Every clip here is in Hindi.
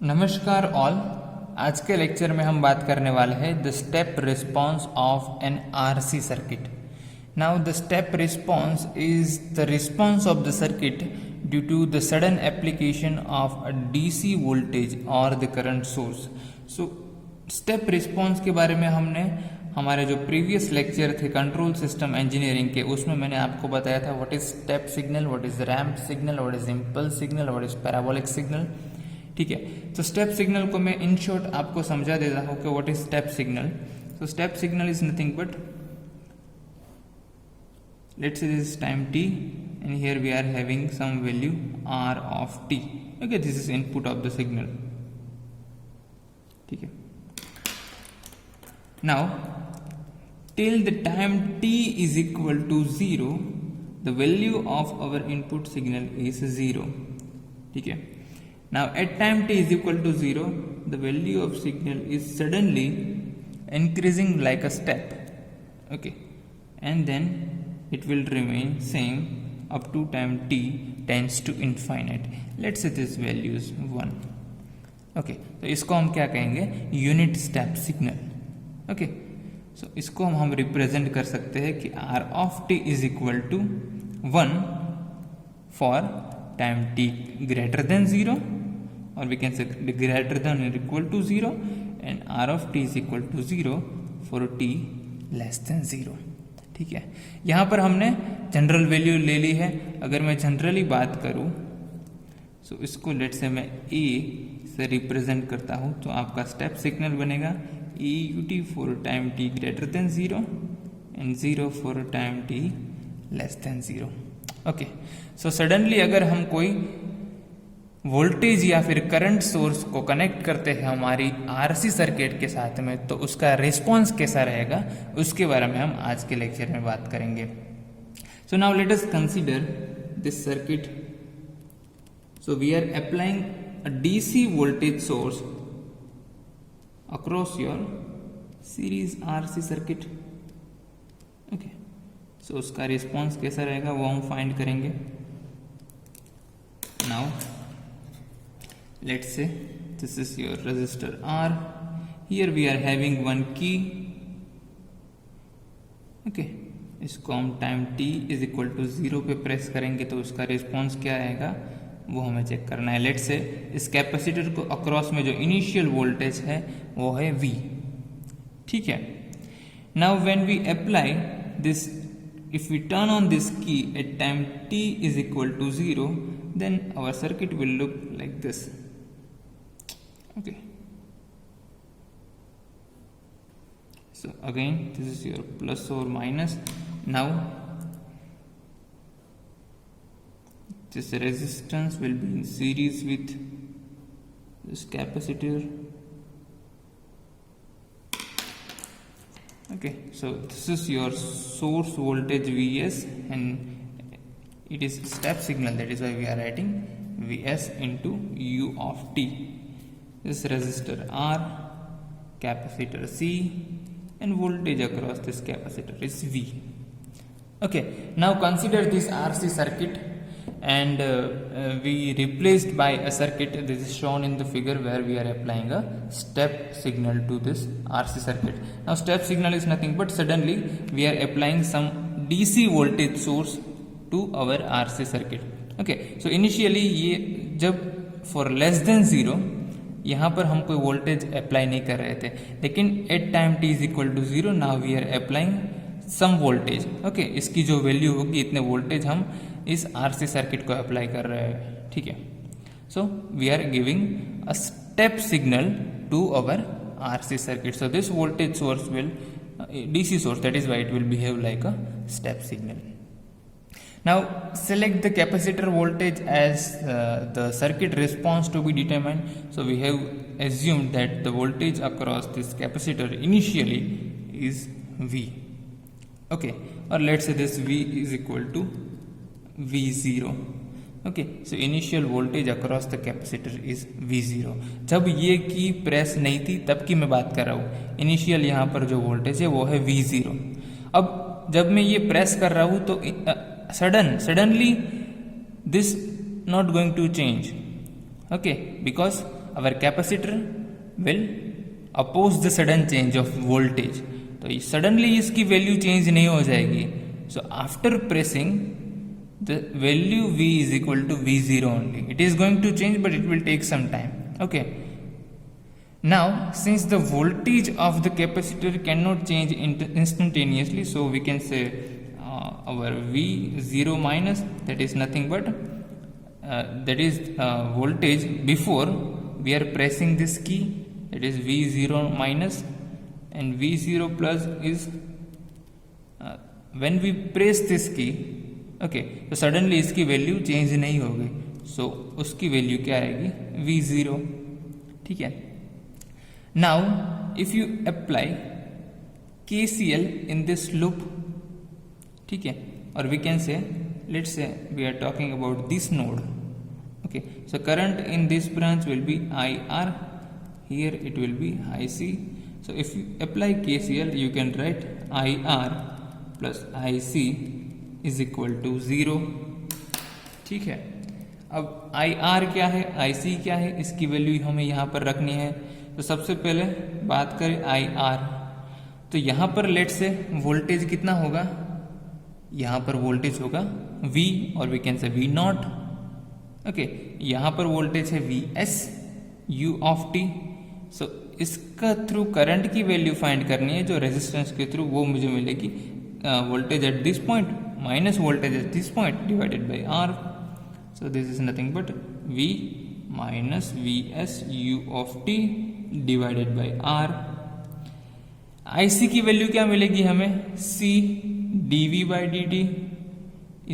नमस्कार ऑल। आज के लेक्चर में हम बात करने वाले हैं the step response of an RC circuit. Now the step response is the response of the circuit due to the sudden application of a DC voltage और the current source. So step response के बारे में हमने हमारे जो प्रीवियस लेक्चर थे कंट्रोल सिस्टम इंजीनियरिंग के, उसमें मैंने आपको बताया था what is step signal, what is ramp signal, what is impulse signal, what is parabolic signal. ठीक है, तो स्टेप सिग्नल को मैं इन शॉर्ट आपको समझा देता हूं कि what is step signal. So step signal is nothing but, let's say this time t and here we are having some value r of t. Okay, this is input of the signal. ठीक है, now till the time t is equal to 0 the value of our input signal is 0. ठीक है, now at time t is equal to 0 the value of signal is suddenly increasing like a step. Okay, and then it will remain same up to time t tends to infinite. Let's say this value is 1. Okay, तो इसको हम क्या कहेंगे, यूनिट स्टेप सिग्नल। ओके, सो इसको हम रिप्रेजेंट कर सकते हैं कि r of t is equal to 1 for time t greater than 0, or we can say greater than or equal to 0, and r of t is equal to 0 for t less than 0. ठीक है, यहाँ पर हमने जनरल वैल्यू ले ली है। अगर मैं जनरली बात करूँ सो इसको लेट से मैं ए से रिप्रेजेंट करता हूँ, तो आपका स्टेप सिग्नल बनेगा A u t for time t greater than 0 and 0 for time t less than 0। Okay, so suddenly अगर हम कोई वोल्टेज या फिर करंट सोर्स को कनेक्ट करते हैं हमारी आरसी सर्किट के साथ में, तो उसका रिस्पॉन्स कैसा रहेगा उसके बारे में हम आज के लेक्चर में बात करेंगे। So now let us consider this circuit. So we are applying a DC voltage source across your series RC circuit. Okay, so उसका रिस्पॉन्स कैसा रहेगा वो हम फाइंड करेंगे। Now let's say this is your resistor R. Here we are having one key. Okay, इसको हम time t is equal to 0 पे प्रेस करेंगे तो उसका रिस्पॉन्स क्या आएगा वो हमें चेक करना है। लेट से इस कैपेसिटर को अक्रॉस में जो इनिशियल वोल्टेज है वो है V। ठीक है, now when we apply this, if we turn on this key at time t is equal to 0, then our circuit will look like this. Okay, so again this is your plus or minus. Now this resistance will be in series with this capacitor. Okay, so this is your source voltage Vs and it is step signal, that is why we are writing Vs into u of t. This resistor R, capacitor C, and voltage across this capacitor is V. Okay, now consider this RC circuit and we replaced by a circuit. This is shown in the figure where we are applying a step signal to this RC circuit. Now step signal is nothing but suddenly we are applying some DC voltage source to our RC circuit. Okay, so initially ये जब for less than 0 यहाँ पर हम कोई वोल्टेज अप्लाई नहीं कर रहे थे, लेकिन at time t is equal to 0 now we are applying some voltage. Okay, इसकी जो वैल्यू होगी इतने वोल्टेज हम इस आरसी सर्किट को अप्लाई कर रहे हैं। ठीक है, so we are giving a step signal to our RC circuit. So this voltage source will DC source, that is why it will behave like a step signal. Now select the capacitor voltage as the circuit response to be determined. So we have assumed that the voltage across this capacitor initially is V. Okay, or let's say this V is equal to V0. Okay, so initial voltage across the capacitor is V0. जब ये की प्रेस नहीं थी तब की मैं बात कर रहा हूँ, इनिशियल यहाँ पर जो वोल्टेज है वो है V0। अब जब मैं ये प्रेस कर रहा हूँ तो suddenly this not going to change. Okay, because our capacitor will oppose the sudden change of voltage. तो सडनली इसकी वैल्यू चेंज नहीं हो जाएगी. So after pressing the value V is equal to V0 only. It is going to change, but it will take some time. Okay. Now, since the voltage of the capacitor cannot change instantaneously, so we can say our V0 minus, that is nothing but that is voltage before we are pressing this key, that is V0 minus, and V0 plus is when we press this key. Okay, तो सडनली इसकी वैल्यू चेंज नहीं होगी. सो उसकी वैल्यू क्या आएगी? V0. ठीक है. Now if you apply KCL in this loop, ठीक है, और we can say let's say we are talking about this node. Okay, so current in this branch will be IR, here it will be IC. So if you apply KCL you can write IR plus IC is equal to 0. ठीक है. अब IR क्या है, IC क्या है, इसकी वैल्यू हमें यहाँ पर रखनी है. तो सबसे पहले बात करें IR, तो यहाँ पर लेट से वोल्टेज कितना होगा? यहाँ पर वोल्टेज होगा V और वी कैन से V0. ओके, यहाँ पर वोल्टेज है VS U ऑफ t. सो इसका थ्रू करंट की वैल्यू फाइंड करनी है जो रेजिस्टेंस के थ्रू, वो मुझे मिलेगी voltage at this point minus voltage at this point divided by R. So this is nothing but V minus Vs U of t divided by R. IC की वैल्यू क्या मिलेगी हमें? C dV by dt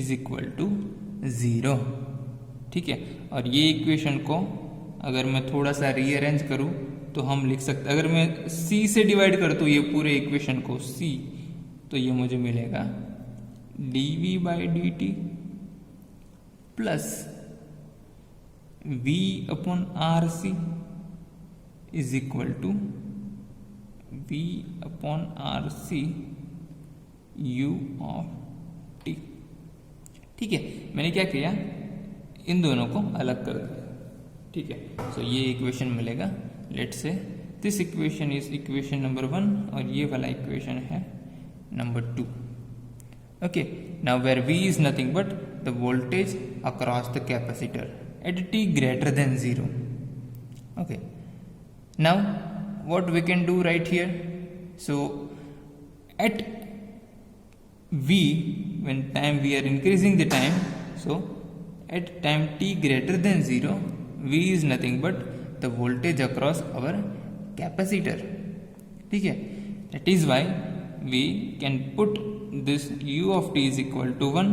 is equal to 0. ठीक है. और ये इक्वेशन को अगर मैं थोड़ा सा रीअरेंज करूं तो हम लिख सकते, अगर मैं C से डिवाइड कर दूं ये पूरे इक्वेशन को C, तो ये मुझे मिलेगा dV by D T plus V upon R C is equal to V upon R C U of t. ठीक है, मैंने क्या किया, इन दोनों को अलग कर दिया. ठीक है. सो ये इक्वेशन मिलेगा. Let's say this equation is equation number 1 और ये वाला इक्वेशन है number 2. Okay, now where V is nothing but the voltage across the capacitor at t greater than 0. Okay, now what we can do right here? So at V, when time we are increasing the time, so at time t greater than 0, V is nothing but the voltage across our capacitor. ठीक है. That is why we can put this U of t is equal to 1.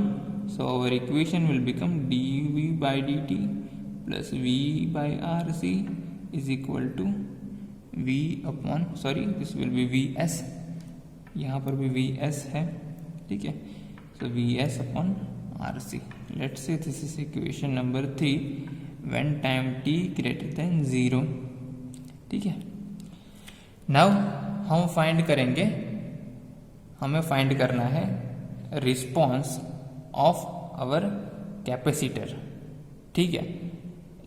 So our equation will become dV by dt plus V by RC is equal to V upon, sorry, this will be Vs. यहाँ पर भी Vs है. ठीक है. So Vs upon RC. Let's say this is equation number 3 when time t greater than 0. ठीक है. Now हम फाइंड करेंगे, हमें फाइंड करना है रिस्पॉन्स ऑफ आवर कैपेसिटर. ठीक है.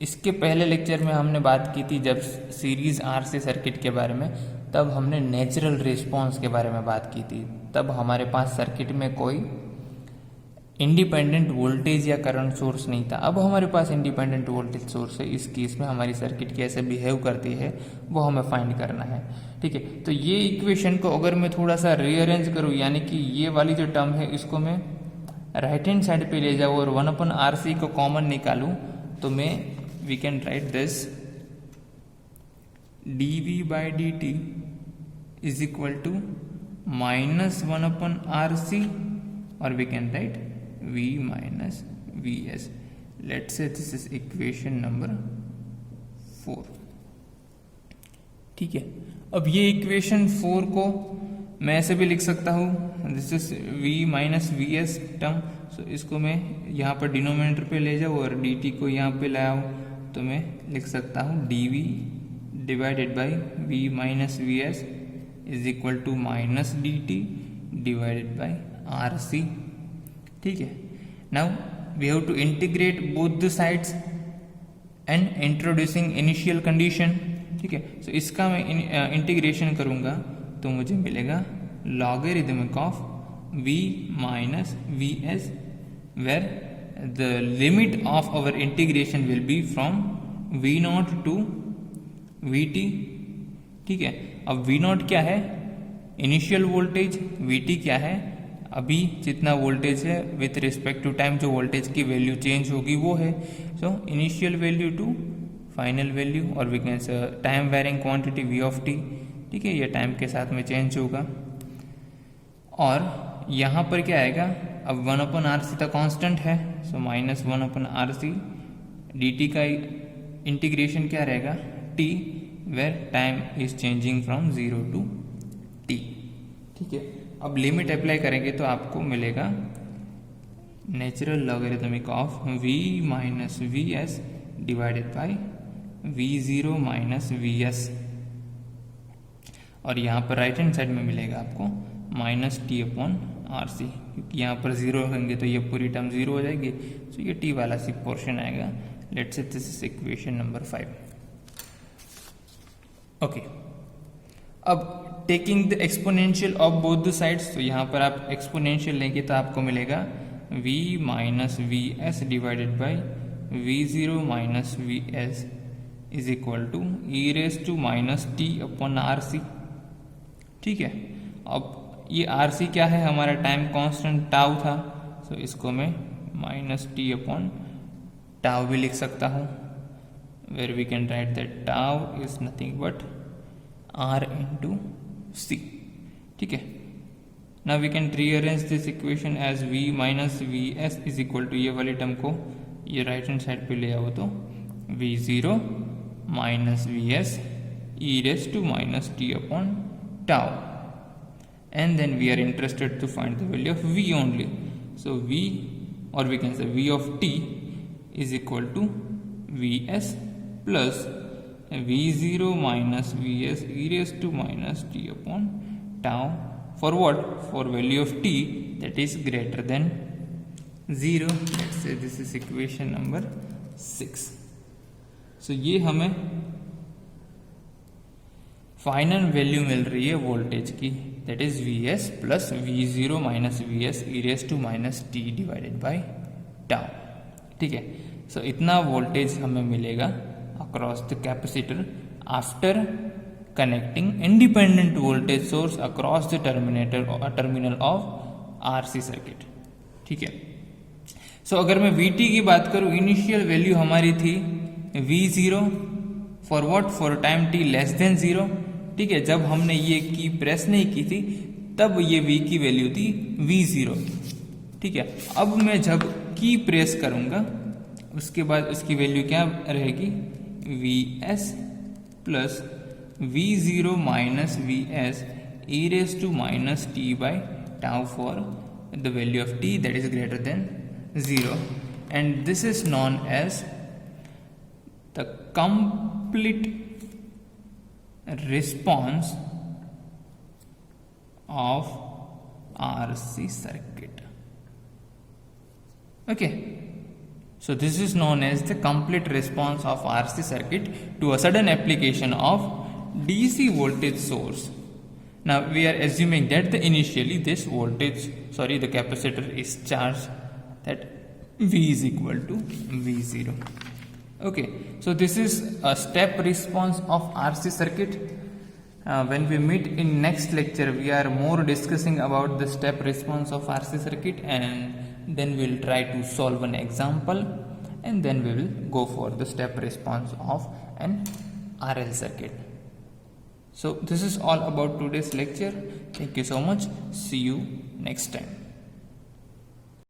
इसके पहले लेक्चर में हमने बात की थी जब सीरीज RC सर्किट के बारे में, तब हमने नेचुरल रिस्पॉन्स के बारे में बात की थी. तब हमारे पास सर्किट में कोई इंडिपेंडेंट वोल्टेज या करंट सोर्स नहीं था. अब हमारे पास इंडिपेंडेंट वोल्टेज सोर्स है. इस केस में हमारी सर्किट कैसे बिहेव करती है वो हमें फाइंड करना है. ठीक है. तो ये इक्वेशन को अगर मैं थोड़ा सा रीअरेंज करूँ, यानी कि ये वाली जो टर्म है इसको मैं राइट हैंड साइड पे ले जाऊँ और 1 अपन RC को कॉमन निकालूँ, तो मैं we can write this dV by D T is equal to minus 1 upon RC और we can write V minus Vs. Let's say this is equation number 4. ठीक है. अब ये इक्वेशन 4 को मैं ऐसे भी लिख सकता हूँ, this is V minus Vs term. So इसको मैं यहाँ पर डिनोमिनेटर पे ले जाऊँ और dt को यहाँ पे लाऊँ, तो मैं लिख सकता हूँ dV divided by V minus Vs is equal to minus dt divided by RC. ठीक है. Now we have to integrate both the sides and introducing initial condition. ठीक है, सो इसका मैं इंटीग्रेशन करूंगा तो मुझे मिलेगा logarithmic of v minus we S, where the limit of our integration will be from v naught to V T. ठीक है, अब v नॉट क्या है, इनिशियल वोल्टेज, वी टी क्या है, अभी जितना वोल्टेज है विथ रिस्पेक्ट टू टाइम जो वोल्टेज की वैल्यू चेंज होगी वो है। So initial value to final value, और we can say time varying quantity v of t। ठीक है, ये टाइम के साथ में चेंज होगा। और यहाँ पर क्या आएगा, अब 1/RC तो कांस्टेंट है, सो माइनस 1/RC dt का इंटीग्रेशन क्या रहेगा, t, where time is changing from 0 to t। ठीक है, अब लिमिट अप्लाई करेंगे तो आपको मिलेगा natural logarithmic of v minus we S divided by v0 minus we S, और यहाँ पर राइट हैंड साइड में मिलेगा आपको minus T upon R C, क्योंकि यहाँ पर जीरो होंगे तो ये पूरी टर्म जीरो हो जाएगी, तो ये टी वाला सी पोर्शन आएगा। Let's say this is equation number 5। Okay, अब taking the exponential of both the sides, तो यहाँ पर आप एक्सपोनेंशियल लेंगे तो आपको मिलेगा v minus we S divided by v0 minus V S is equal to e raise to minus T upon R C. ठीक है, अब ये आर सी क्या है, हमारा टाइम कांस्टेंट टाउ था, तो इसको मैं माइनस टी अपॉन टाउ भी लिख सकता हूँ, where we can write that tau is nothing but r into c. ठीक है, now we can rearrange this equation as v minus V S is equal to, ये वाली टर्म को ये राइट हैंड साइड पे ले आओ तो v0 minus we S e raise to minus T upon tau, and then we are interested to find the value of v only. So v, or we can say v of t is equal to vs plus v0 minus vs e raised to minus t upon tau, for what, for value of t that is greater than 0. Let's say this is equation number 6. So ये हमें फाइनल वैल्यू मिल रही है वोल्टेज की, that is Vs plus V0 minus Vs e raise to minus T divided by tau. ठीक है, सो इतना वोल्टेज हमें मिलेगा across the capacitor after connecting independent voltage source across the terminal of RC circuit. ठीक है, सो अगर मैं Vt की बात करूं, इनिशियल वैल्यू हमारी थी V0 for what, for time t less than 0। ठीक है, जब हमने ये की प्रेस नहीं की थी तब ये v की वैल्यू थी v0। ठीक है, अब मैं जब की प्रेस करूंगा उसके बाद उसकी वैल्यू क्या रहेगी, vs plus v0 minus vs e raise to minus t by tau for the value of t that is greater than 0, and this is known as the complete response of RC circuit. Okay, so this is known as the complete response of RC circuit to a sudden application of DC voltage source. Now we are assuming that initially this voltage, the capacitor is charged, that V is equal to V0. Okay, so this is a step response of RC circuit. When we meet in next lecture, we are more discussing about the step response of RC circuit, and then we'll try to solve an example, and then we will go for the step response of an RL circuit. So this is all about today's lecture. Thank you so much. See you next time.